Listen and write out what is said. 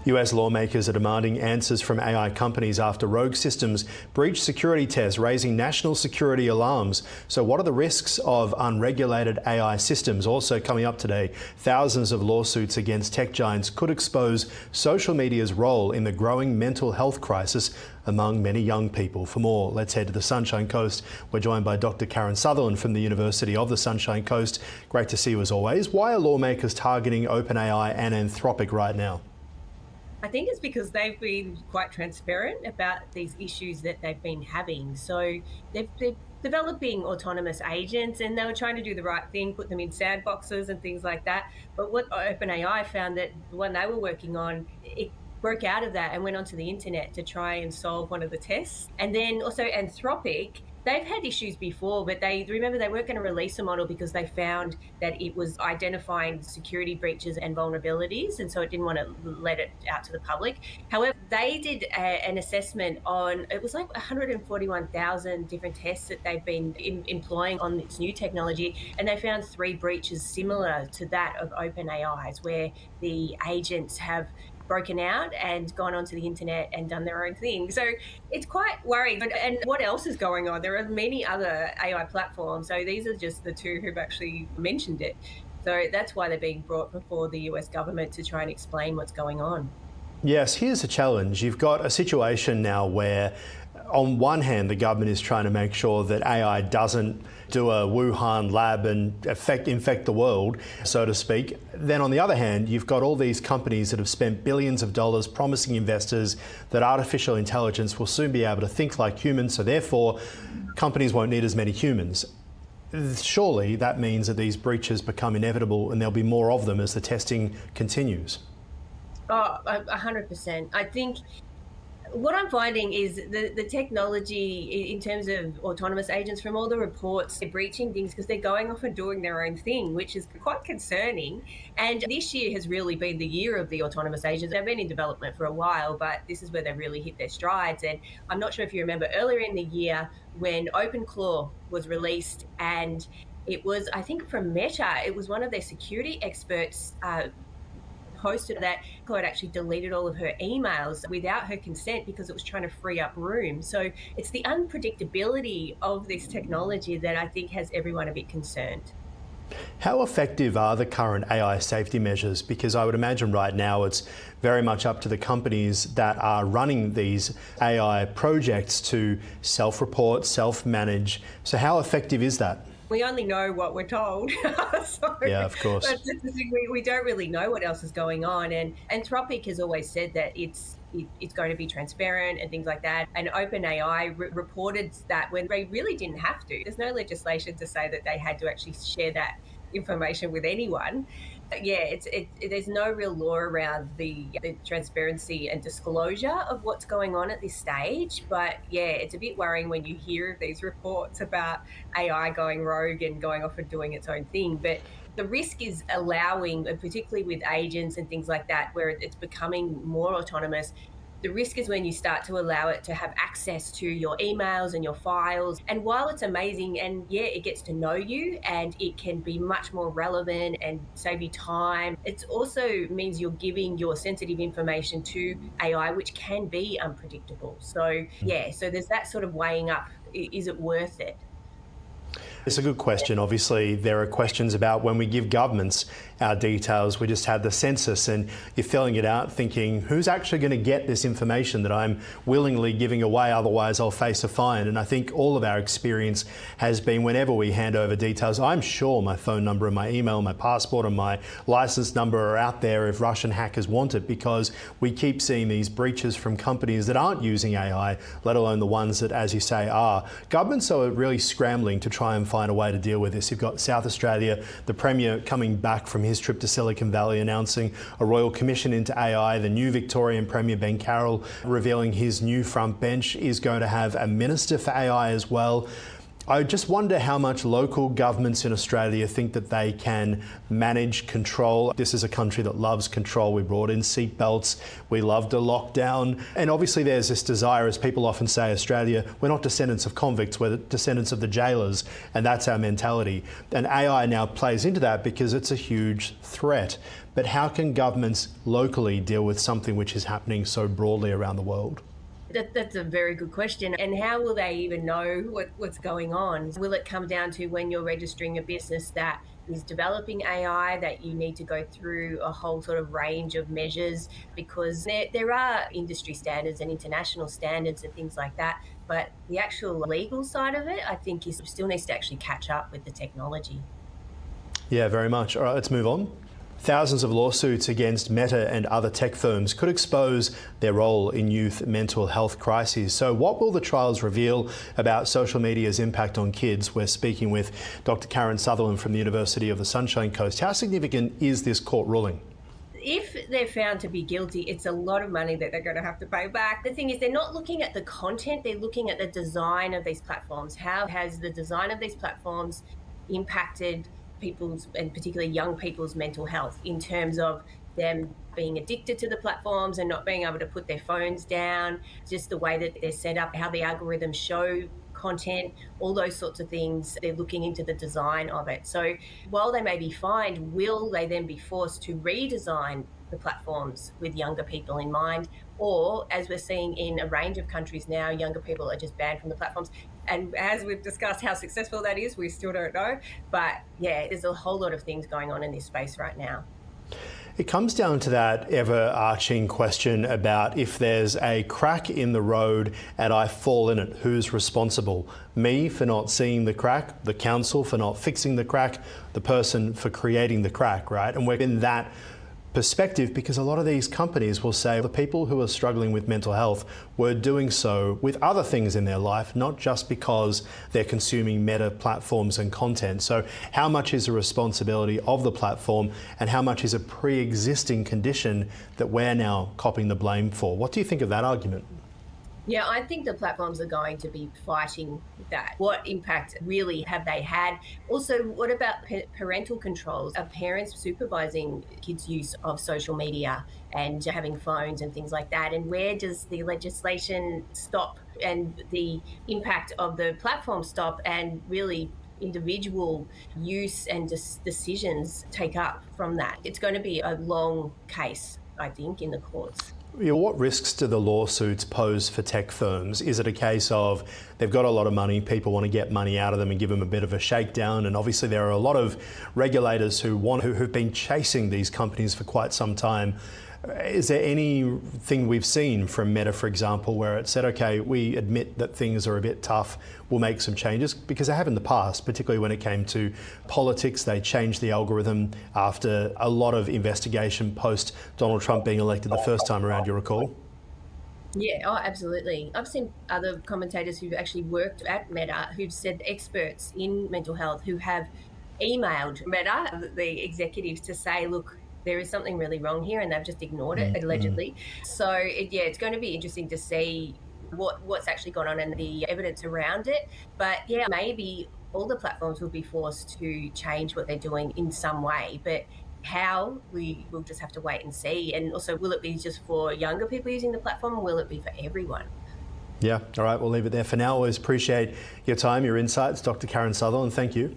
US lawmakers are demanding answers from AI companies after rogue systems breached security tests, raising national security alarms. So what are the risks of unregulated AI systems? Also coming up today, thousands of lawsuits against tech giants could expose social media's role in the growing mental health crisis among many young people. For more, let's head to the Sunshine Coast. We're joined by Dr. Karen Sutherland from the University of the Sunshine Coast. Great to see you as always. Why are lawmakers targeting OpenAI and Anthropic right now? I think it's because they've been quite transparent about these issues that they've been having. So they're developing autonomous agents, and they were trying to do the right thing, put them in sandboxes and things like that. But what OpenAI found, that the one they were working on, it broke out of that and went onto the internet to try and solve one of the tests. And then also Anthropic, they've had issues before, but they weren't going to release a model because they found that it was identifying security breaches and vulnerabilities, and so it didn't want to let it out to the public. However, they did an assessment on, it was like 141,000 different tests that they've been employing on this new technology, and they found 3 breaches similar to that of OpenAI's, where the agents have broken out and gone onto the internet and done their own thing. So it's quite worrying. And what else is going on? There are many other AI platforms. So these are just the 2 who've actually mentioned it. So that's why they're being brought before the US government to try and explain what's going on. Yes, here's a challenge. You've got a situation now where on one hand, the government is trying to make sure that AI doesn't do a Wuhan lab and infect the world, so to speak. Then on the other hand, you've got all these companies that have spent billions of dollars promising investors that artificial intelligence will soon be able to think like humans, so therefore companies won't need as many humans. Surely that means that these breaches become inevitable and there'll be more of them as the testing continues. Oh, 100%. I think what I'm finding is the technology in terms of autonomous agents, from all the reports, they're breaching things because they're going off and doing their own thing, which is quite concerning. And this year has really been the year of the autonomous agents. They've been in development for a while, but this is where they really hit their strides. And I'm not sure if you remember earlier in the year when OpenClaw was released, and it was, I think from Meta, it was one of their security experts posted that Claude actually deleted all of her emails without her consent because it was trying to free up room. So it's the unpredictability of this technology that I think has everyone a bit concerned. How effective are the current AI safety measures? Because I would imagine right now it's very much up to the companies that are running these AI projects to self-report, self-manage. So how effective is that? We only know what we're told. So yeah, of course. We don't really know what else is going on. And Anthropic has always said that it's going to be transparent and things like that. And OpenAI reported that when they really didn't have to. There's no legislation to say that they had to actually share that information with anyone. Yeah, there's no real law around the transparency and disclosure of what's going on at this stage. But yeah, it's a bit worrying when you hear these reports about AI going rogue and going off and doing its own thing. But the risk is allowing, particularly with agents and things like that, where it's becoming more autonomous. The risk is when you start to allow it to have access to your emails and your files. And while it's amazing, and yeah, it gets to know you and it can be much more relevant and save you time, it also means you're giving your sensitive information to AI, which can be unpredictable. So yeah, so there's that sort of weighing up. Is it worth it? It's a good question. Obviously, there are questions about when we give governments our details. We just had the census and you're filling it out thinking, who's actually going to get this information that I'm willingly giving away, otherwise I'll face a fine. And I think all of our experience has been whenever we hand over details, I'm sure my phone number and my email, my passport and my license number are out there if Russian hackers want it, because we keep seeing these breaches from companies that aren't using AI, let alone the ones that, as you say, are. Governments are really scrambling to try and find a way to deal with this. You've got South Australia, the Premier coming back from his trip to Silicon Valley announcing a Royal Commission into AI. The new Victorian Premier Ben Carroll revealing his new front bench is going to have a Minister for AI as well. I just wonder how much local governments in Australia think that they can manage control. This is a country that loves control. We brought in seatbelts, we loved a lockdown. And obviously there's this desire, as people often say, Australia, we're not descendants of convicts, we're descendants of the jailers, and that's our mentality. And AI now plays into that because it's a huge threat. But how can governments locally deal with something which is happening so broadly around the world? That's a very good question. And how will they even know what's going on? Will it come down to when you're registering a business that is developing AI, that you need to go through a whole sort of range of measures? Because there are industry standards and international standards and things like that. But the actual legal side of it, I think, still needs to actually catch up with the technology. Yeah, very much. All right, let's move on. Thousands of lawsuits against Meta and other tech firms could expose their role in youth mental health crises. So what will the trials reveal about social media's impact on kids? We're speaking with Dr. Karen Sutherland from the University of the Sunshine Coast. How significant is this court ruling? If they're found to be guilty, it's a lot of money that they're going to have to pay back. The thing is, they're not looking at the content, they're looking at the design of these platforms. How has the design of these platforms impacted people's, and particularly young people's, mental health in terms of them being addicted to the platforms and not being able to put their phones down, just the way that they're set up, how the algorithms show content, all those sorts of things. They're looking into the design of it. So while they may be fined, will they then be forced to redesign the platforms with younger people in mind? Or, as we're seeing in a range of countries now, younger people are just banned from the platforms. And as we've discussed how successful that is, we still don't know. But yeah, there's a whole lot of things going on in this space right now. It comes down to that ever-arching question about if there's a crack in the road and I fall in it, who's responsible? Me for not seeing the crack, the council for not fixing the crack, the person for creating the crack, right? And we're in that perspective because a lot of these companies will say the people who are struggling with mental health were doing so with other things in their life, not just because they're consuming Meta platforms and content. So how much is a responsibility of the platform and how much is a pre-existing condition that we're now copping the blame for? What do you think of that argument? Yeah, I think the platforms are going to be fighting that. What impact really have they had? Also, what about parental controls? Are parents supervising kids' use of social media and having phones and things like that? And where does the legislation stop and the impact of the platform stop, and really individual use and decisions take up from that? It's going to be a long case, I think, in the courts. What risks do the lawsuits pose for tech firms? Is it a case of they've got a lot of money, people want to get money out of them and give them a bit of a shakedown, and obviously there are a lot of regulators who've been chasing these companies for quite some time. Is there anything we've seen from Meta, for example, where it said, okay, we admit that things are a bit tough, we'll make some changes? Because they have in the past, particularly when it came to politics. They changed the algorithm after a lot of investigation post Donald Trump being elected the first time around, you recall? Yeah, oh, absolutely. I've seen other commentators who've actually worked at Meta who've said experts in mental health who have emailed Meta, the executives, to say, look, there is something really wrong here, and they've just ignored it, allegedly. So it's going to be interesting to see what's actually gone on and the evidence around it. But yeah, maybe all the platforms will be forced to change what they're doing in some way. But how, we will just have to wait and see. And also, will it be just for younger people using the platform, or will it be for everyone? Yeah, all right, we'll leave it there for now. Always appreciate your time, your insights, Dr. Karen Sutherland. Thank you.